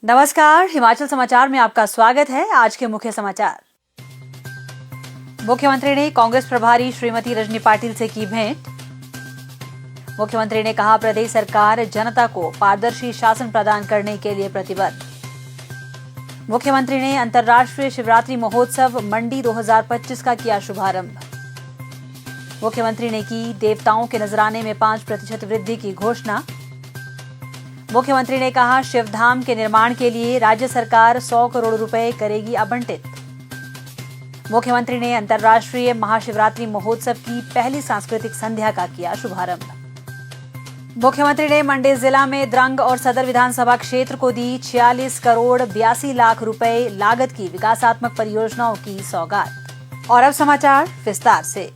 नमस्कार, हिमाचल समाचार में आपका स्वागत है। आज के मुख्य समाचार। मुख्यमंत्री ने कांग्रेस प्रभारी श्रीमती रजनी पाटिल से की भेंट। मुख्यमंत्री ने कहा, प्रदेश सरकार जनता को पारदर्शी शासन प्रदान करने के लिए प्रतिबद्ध। मुख्यमंत्री ने अंतर्राष्ट्रीय शिवरात्रि महोत्सव मंडी 2025 का किया शुभारंभ। मुख्यमंत्री ने की देवताओं के नजराने में 5% वृद्धि की घोषणा। मुख्यमंत्री ने कहा, शिवधाम के निर्माण के लिए राज्य सरकार 100 करोड़ रुपए करेगी आवंटित। मुख्यमंत्री ने अंतर्राष्ट्रीय महाशिवरात्रि महोत्सव की पहली सांस्कृतिक संध्या का किया शुभारंभ। मुख्यमंत्री ने मंडी जिला में द्रंग और सदर विधानसभा क्षेत्र को दी 46 करोड़ 82 लाख रुपए लागत की विकासात्मक परियोजनाओं की सौगात। और अब समाचार विस्तार से।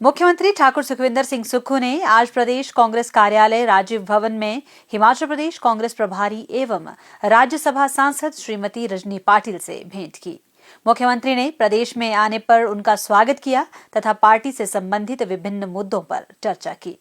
मुख्यमंत्री ठाकुर सुखविंदर सिंह सुक्खू ने आज प्रदेश कांग्रेस कार्यालय राजीव भवन में हिमाचल प्रदेश कांग्रेस प्रभारी एवं राज्यसभा सांसद श्रीमती रजनी पाटिल से भेंट की। मुख्यमंत्री ने प्रदेश में आने पर उनका स्वागत किया तथा पार्टी से संबंधित विभिन्न मुद्दों पर चर्चा की।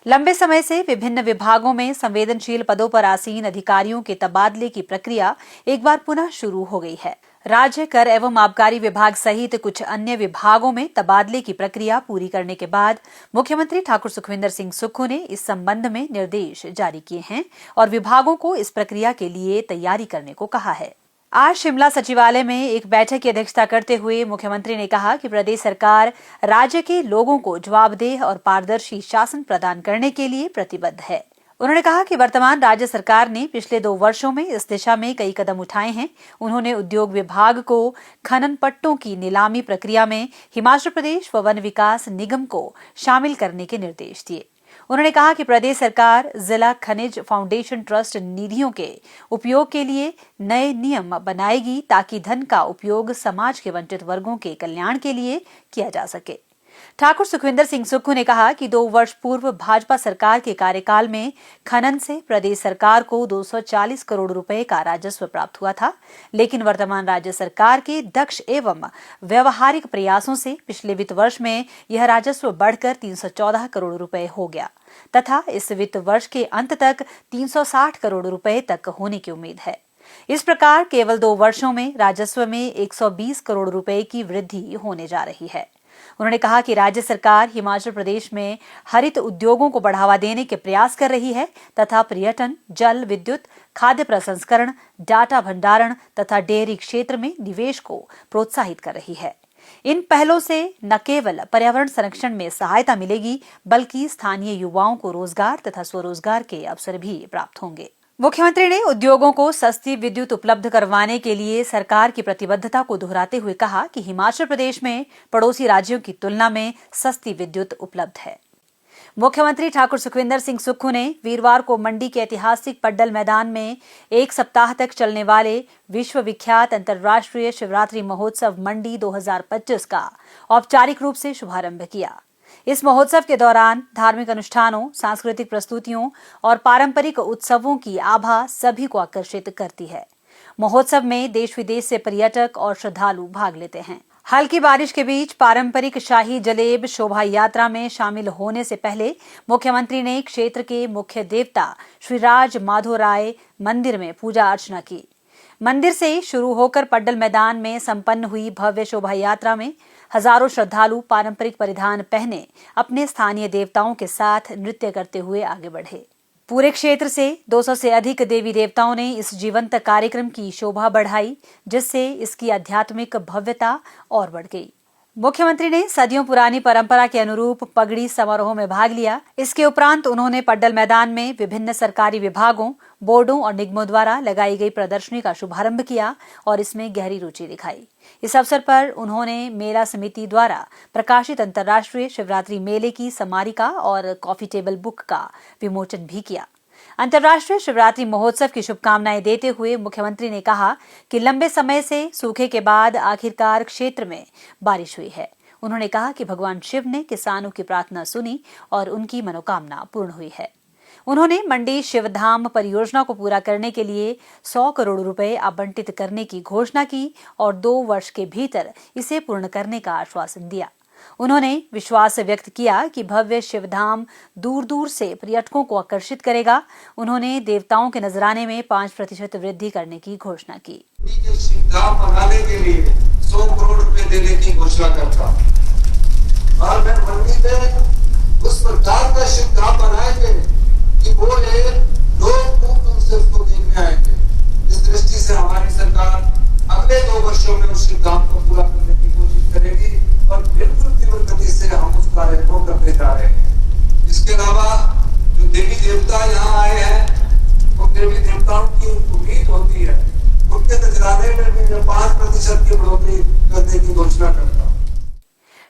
लंबे समय से विभिन्न विभागों में संवेदनशील पदों पर आसीन अधिकारियों के तबादले की प्रक्रिया एक बार पुनः शुरू हो गई है। राज्य कर एवं आबकारी विभाग सहित कुछ अन्य विभागों में तबादले की प्रक्रिया पूरी करने के बाद मुख्यमंत्री ठाकुर सुखविंदर सिंह सुक्खू ने इस संबंध में निर्देश जारी किए हैं और विभागों को इस प्रक्रिया के लिए तैयारी करने को कहा है। आज शिमला सचिवालय में एक बैठक की अध्यक्षता करते हुए मुख्यमंत्री ने कहा कि प्रदेश सरकार राज्य के लोगों को जवाबदेह और पारदर्शी शासन प्रदान करने के लिए प्रतिबद्ध है। उन्होंने कहा कि वर्तमान राज्य सरकार ने पिछले 2 वर्षों में इस दिशा में कई कदम उठाए हैं। उन्होंने उद्योग विभाग को खनन पट्टों की नीलामी प्रक्रिया में हिमाचल प्रदेश व वन विकास निगम को शामिल करने के निर्देश दिए। उन्होंने कहा कि प्रदेश सरकार जिला खनिज फाउंडेशन ट्रस्ट निधियों के उपयोग के लिए नए नियम बनाएगी ताकि धन का उपयोग समाज के वंचित वर्गों के कल्याण के लिए किया जा सके। ठाकुर सुखविंदर सिंह सुक्खू ने कहा कि 2 वर्ष पूर्व भाजपा सरकार के कार्यकाल में खनन से प्रदेश सरकार को 240 करोड़ रुपए का राजस्व प्राप्त हुआ था, लेकिन वर्तमान राज्य सरकार के दक्ष एवं व्यवहारिक प्रयासों से पिछले वित्त वर्ष में यह राजस्व बढ़कर 314 करोड़ रुपए हो गया तथा इस वित्त वर्ष के अंत तक 360 करोड़ रुपए तक होने की उम्मीद है। इस प्रकार केवल 2 वर्षों में राजस्व में 120 करोड़ रुपए की वृद्धि होने जा रही है। उन्होंने कहा कि राज्य सरकार हिमाचल प्रदेश में हरित उद्योगों को बढ़ावा देने के प्रयास कर रही है तथा पर्यटन, जल विद्युत, खाद्य प्रसंस्करण, डाटा भंडारण तथा डेयरी क्षेत्र में निवेश को प्रोत्साहित कर रही है। इन पहलों से न केवल पर्यावरण संरक्षण में सहायता मिलेगी बल्कि स्थानीय युवाओं को रोजगार तथा स्वरोजगार के अवसर भी प्राप्त होंगे। मुख्यमंत्री ने उद्योगों को सस्ती विद्युत उपलब्ध करवाने के लिए सरकार की प्रतिबद्धता को दोहराते हुए कहा कि हिमाचल प्रदेश में पड़ोसी राज्यों की तुलना में सस्ती विद्युत उपलब्ध है। मुख्यमंत्री ठाकुर सुखविंदर सिंह सुक्खू ने वीरवार को मंडी के ऐतिहासिक पड्डल मैदान में 1 सप्ताह तक चलने वाले विश्व विख्यात अंतर्राष्ट्रीय शिवरात्रि महोत्सव मंडी 2025 का औपचारिक रूप से शुभारंभ किया। इस महोत्सव के दौरान धार्मिक अनुष्ठानों, सांस्कृतिक प्रस्तुतियों और पारंपरिक उत्सवों की आभा सभी को आकर्षित करती है। महोत्सव में देश विदेश से पर्यटक और श्रद्धालु भाग लेते हैं। हल्की बारिश के बीच पारंपरिक शाही जलेब शोभा यात्रा में शामिल होने से पहले मुख्यमंत्री ने क्षेत्र के मुख्य देवता श्री राज माधो राय मंदिर में पूजा अर्चना की। मंदिर से शुरू होकर पड्डल मैदान में संपन्न हुई भव्य शोभा यात्रा में हजारों श्रद्धालु पारंपरिक परिधान पहने अपने स्थानीय देवताओं के साथ नृत्य करते हुए आगे बढ़े। पूरे क्षेत्र से 200 से अधिक देवी देवताओं ने इस जीवंत कार्यक्रम की शोभा बढ़ाई, जिससे इसकी आध्यात्मिक भव्यता और बढ़ गई। मुख्यमंत्री ने सदियों पुरानी परंपरा के अनुरूप पगड़ी समारोह में भाग लिया। इसके उपरांत उन्होंने पड्डल मैदान में विभिन्न सरकारी विभागों, बोर्डों और निगमों द्वारा लगाई गई प्रदर्शनी का शुभारंभ किया और इसमें गहरी रुचि दिखाई। इस अवसर पर उन्होंने मेला समिति द्वारा प्रकाशित अंतर्राष्ट्रीय शिवरात्रि मेले की स्मारिका और कॉफी टेबल बुक का विमोचन भी किया। अंतर्राष्ट्रीय शिवरात्रि महोत्सव की शुभकामनाएं देते हुए मुख्यमंत्री ने कहा कि लंबे समय से सूखे के बाद आखिरकार क्षेत्र में बारिश हुई है। उन्होंने कहा कि भगवान शिव ने किसानों की प्रार्थना सुनी और उनकी मनोकामना पूर्ण हुई है। उन्होंने मंडी शिवधाम परियोजना को पूरा करने के लिए 100 करोड़ रुपए आवंटित करने की घोषणा की और 2 वर्ष के भीतर इसे पूर्ण करने का आश्वासन दिया। उन्होंने विश्वास व्यक्त किया कि भव्य शिवधाम दूर दूर से पर्यटकों को आकर्षित करेगा। उन्होंने देवताओं के नजराने में 5% वृद्धि करने की घोषणा की। शिवधाम बनाने के लिए 100 करोड़ रुपए देने की घोषणा करता और मैं मंडी में उस प्रकार का शिवधाम बनाएंगे कि वो लोग दूर दूर से उसको देखने आएंगे। इस दृष्टि से हमारी सरकार अगले 2 वर्षों में उस शिवधाम को पूरा करने की कोशिश करेगी और बिल्कुल तीव्र गति से हम उस कार्य को करने जा रहे हैं। इसके अलावा जो देवी देवता यहाँ आए हैं, उन देवी देवताओं की उम्मीद होती है, उनके नजराने में भी मैं 5% की बढ़ोतरी करने की घोषणा करता हूँ।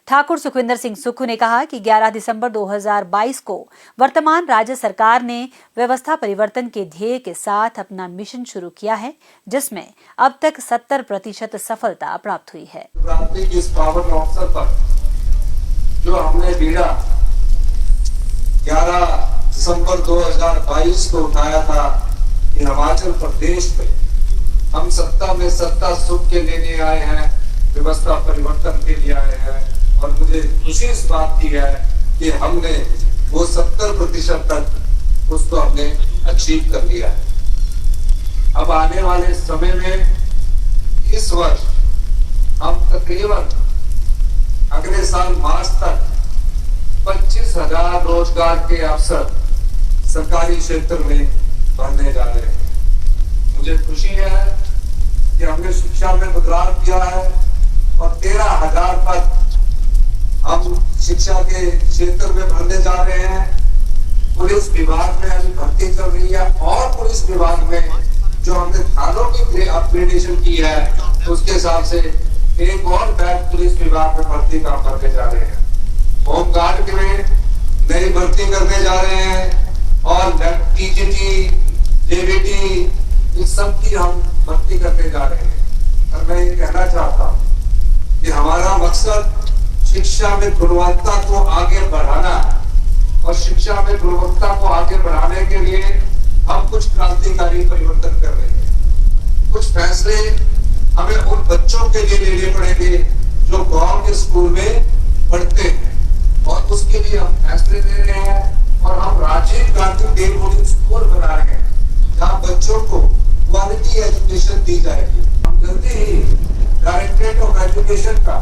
ठाकुर सुखविंदर सिंह सुक्खू ने कहा कि 11 दिसंबर 2022 को वर्तमान राज्य सरकार ने व्यवस्था परिवर्तन के ध्येय के साथ अपना मिशन शुरू किया है, जिसमें अब तक 70% सफलता प्राप्त हुई है। क्रांति के इस पावन अवसर पर जो हमने बीड़ा 11 दिसंबर 2022 को उठाया था कि हिमाचल प्रदेश में हम सत्ता में सत्ता सुख के लेने आए हैं, व्यवस्था परिवर्तन के लिए आए हैं और मुझे खुशी इस बात की है कि हमने वो 70% तक उसको हमने अचीव कर लिया है। अब आने वाले समय में इस वर्ष हम तकरीबन अगले साल मार्च तक 25,000 रोजगार के अवसर सरकारी क्षेत्र में भरने जा रहे हैं। मुझे खुशी है कि हमने शिक्षा में बदलाव किया है और 13,000 पद हम शिक्षा के क्षेत्र में भरने जा रहे हैं। पुलिस विभाग में अभी भर्ती चल रही है और पुलिस विभाग में जो हमने थानों की अपग्रेडेशन की है उसके हिसाब से एक और बैच पुलिस विभाग में भर्ती का करने जा रहे हैं। होमगार्ड में नई भर्ती करने जा रहे हैं और टीजीटी, जेबीटी इस सब की हम भर्ती करने जा रहे हैं। और मैं ये कहना चाहता हूँ कि हमारा मकसद शिक्षा में गुणवत्ता को आगे बढ़ाना है और शिक्षा में गुणवत्ता को आगे बढ़ाने के लिए हम कुछ क्रांतिकारी परिवर्तन कर रहे हैं। कुछ फैसले हमें उन बच्चों के लिए लेने पड़ेंगे जो गांव के स्कूल में पढ़ते हैं और उसके लिए हम फैसले ले रहे हैं और हम Rajiv Gandhi day boarding school बना रहे हैं जहाँ बच्चों को क्वालिटी एजुकेशन दी जाएगी। हम जल्दी ही डायरेक्टरेट ऑफ एजुकेशन का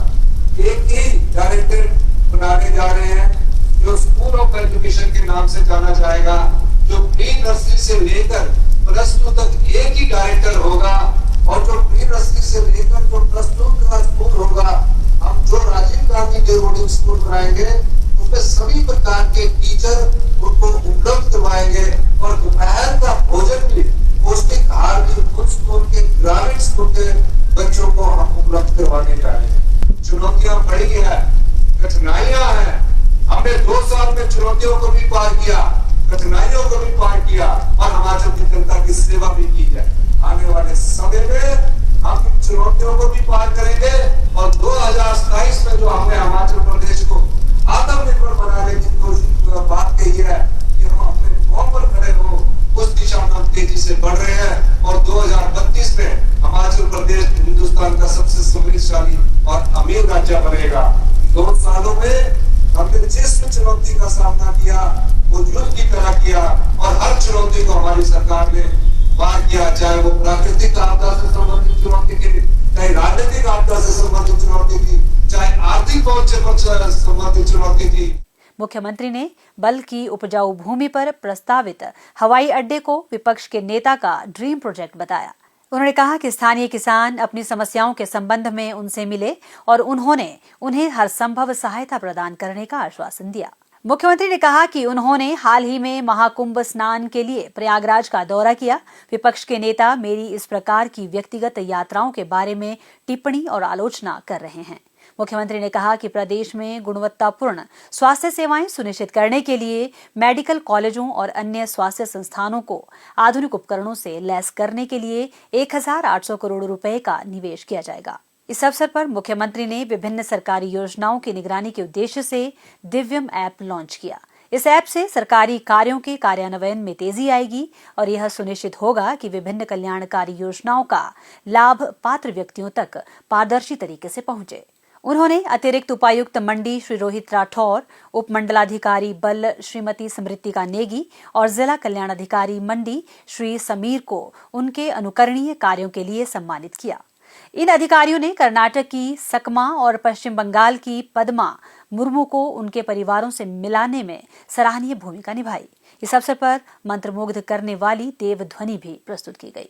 एक ही डायरेक्टर बनाने जा रहे हैं जो स्कूल ऑफ एजुकेशन के नाम से जाना जाएगा, जो प्री नर्सरी से लेकर +2 तक एक ही डायरेक्टर होगा और जो प्री नर्सरी से लेकर जो +2 का स्कूल होगा, हम जो Rajiv Gandhi day boarding school बनाएंगे उसमें सभी प्रकार के टीचर उनको उपलब्ध करवाएंगे और दोपहर का भोजन भी, पौष्टिक आहार भी उन स्कूल के ग्रामीण स्कूल के बच्चों को हम उपलब्ध करवाने जा रहे हैं। चुनौतियां बड़ी है, कठिनाइयां हैं। हमने 2 साल में चुनौतियों को भी पार किया, कठिनाइयों को भी पार किया और हिमाचल की जनता की सेवा भी की है। आने वाले समय में हम इन चुनौतियों को भी पार करेंगे और 2027 में जो हमने हिमाचल प्रदेश को आत्मनिर्भर बनाने की कोशिश बात कही है कि हम अपने पांव पर खड़े हो, उस दिशा में हम तेजी से बढ़ रहे हैं और 2032 में हिमाचल प्रदेश हिंदुस्तान का सबसे समृद्धशाली और अमीर राज्य बनेगा। 2 सालों में हमने जिस चुनौती का सामना किया वो युद्ध की तरह किया और हर चुनौती को हमारी सरकार ने पार किया, चाहे वो प्राकृतिक आपदा से संबंधित चुनौती थी, चाहे राजनीतिक आपदा से संबंधित चुनौती थी, चाहे आर्थिक पहुंच से संबंधित चुनौती थी। मुख्यमंत्री ने बल की उपजाऊ भूमि पर प्रस्तावित हवाई अड्डे को विपक्ष के नेता का ड्रीम प्रोजेक्ट बताया। उन्होंने कहा कि स्थानीय किसान अपनी समस्याओं के संबंध में उनसे मिले और उन्होंने उन्हें हर संभव सहायता प्रदान करने का आश्वासन दिया। मुख्यमंत्री ने कहा कि उन्होंने हाल ही में महाकुंभ स्नान के लिए प्रयागराज का दौरा किया। विपक्ष के नेता मेरी इस प्रकार की व्यक्तिगत यात्राओं के बारे में टिप्पणी और आलोचना कर रहे हैं। मुख्यमंत्री ने कहा कि प्रदेश में गुणवत्तापूर्ण स्वास्थ्य सेवाएं सुनिश्चित करने के लिए मेडिकल कॉलेजों और अन्य स्वास्थ्य संस्थानों को आधुनिक उपकरणों से लैस करने के लिए 1,800 करोड़ रुपए का निवेश किया जाएगा। इस अवसर पर मुख्यमंत्री ने विभिन्न सरकारी योजनाओं की निगरानी के उद्देश्य से दिव्यम ऐप लॉन्च किया। इस ऐप से सरकारी कार्यों के कार्यान्वयन में तेजी आएगी और यह सुनिश्चित होगा कि विभिन्न कल्याणकारी योजनाओं का लाभ पात्र व्यक्तियों तक पारदर्शी तरीके से पहुंचे। उन्होंने अतिरिक्त उपायुक्त मंडी श्री रोहित राठौर, उप मंडलाधिकारी बल श्रीमती स्मृतिका नेगी और जिला कल्याण अधिकारी मंडी श्री समीर को उनके अनुकरणीय कार्यों के लिए सम्मानित किया। इन अधिकारियों ने कर्नाटक की सकमा और पश्चिम बंगाल की पद्मा मुर्मू को उनके परिवारों से मिलाने में सराहनीय भूमिका निभाई। इस अवसर पर मंत्रमुग्ध करने वाली देव ध्वनि भी प्रस्तुत की गई।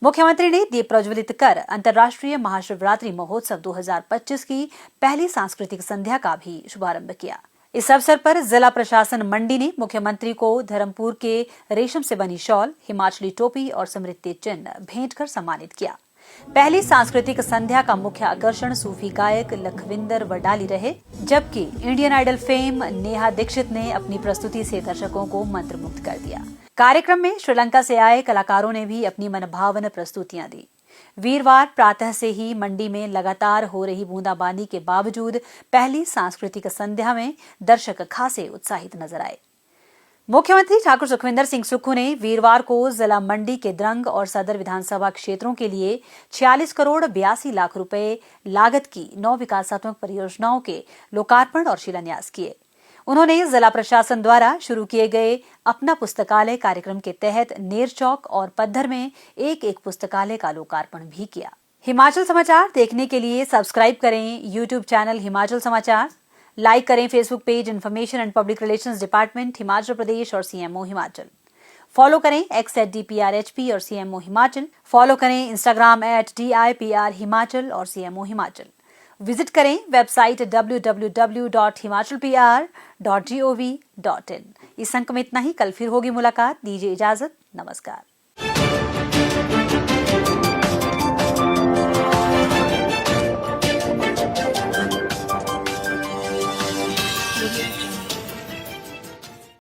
मुख्यमंत्री ने दीप प्रज्वलित कर अंतर्राष्ट्रीय महाशिवरात्रि महोत्सव 2025 की पहली सांस्कृतिक संध्या का भी शुभारंभ किया। इस अवसर पर जिला प्रशासन मंडी ने मुख्यमंत्री को धर्मपुर के रेशम से बनी शॉल, हिमाचली टोपी और स्मृति चिन्ह भेंट कर सम्मानित किया। पहली सांस्कृतिक संध्या का मुख्य आकर्षण सूफी गायक लखविंदर वडाली रहे, जबकि Indian Idol fame Neha Dixit ने अपनी प्रस्तुति से दर्शकों को मंत्रमुग्ध कर दिया। कार्यक्रम में श्रीलंका से आए कलाकारों ने भी अपनी मनभावन प्रस्तुतियां दी। वीरवार प्रातः से ही मंडी में लगातार हो रही बूंदाबांदी के बावजूद पहली सांस्कृतिक संध्या में दर्शक खासे उत्साहित नजर आए। मुख्यमंत्री ठाकुर सुखविंदर सिंह सुक्खू ने वीरवार को जिला मंडी के द्रंग और सदर विधानसभा क्षेत्रों के लिए 46 करोड़ 82 लाख रुपए लागत की 9 विकासात्मक परियोजनाओं के लोकार्पण और शिलान्यास किए। उन्होंने जिला प्रशासन द्वारा शुरू किए गए अपना पुस्तकालय कार्यक्रम के तहत नेरचौक और पद्धर में एक पुस्तकालय का लोकार्पण भी किया। हिमाचल समाचार देखने के लिए सब्सक्राइब करें यूट्यूब चैनल हिमाचल समाचार, लाइक करें Facebook page information and public relations department Himachal Pradesh और सीएमओ हिमाचल। फॉलो करें x@DPRHP और सीएमओ हिमाचल। फॉलो करें इंस्टाग्राम @DIPR हिमाचल और सीएमओ हिमाचल। विजिट करें वेबसाइट www.himachalpr.gov.in। इस अंक में इतना ही। कल फिर होगी मुलाकात। दीजिए इजाजत। नमस्कार।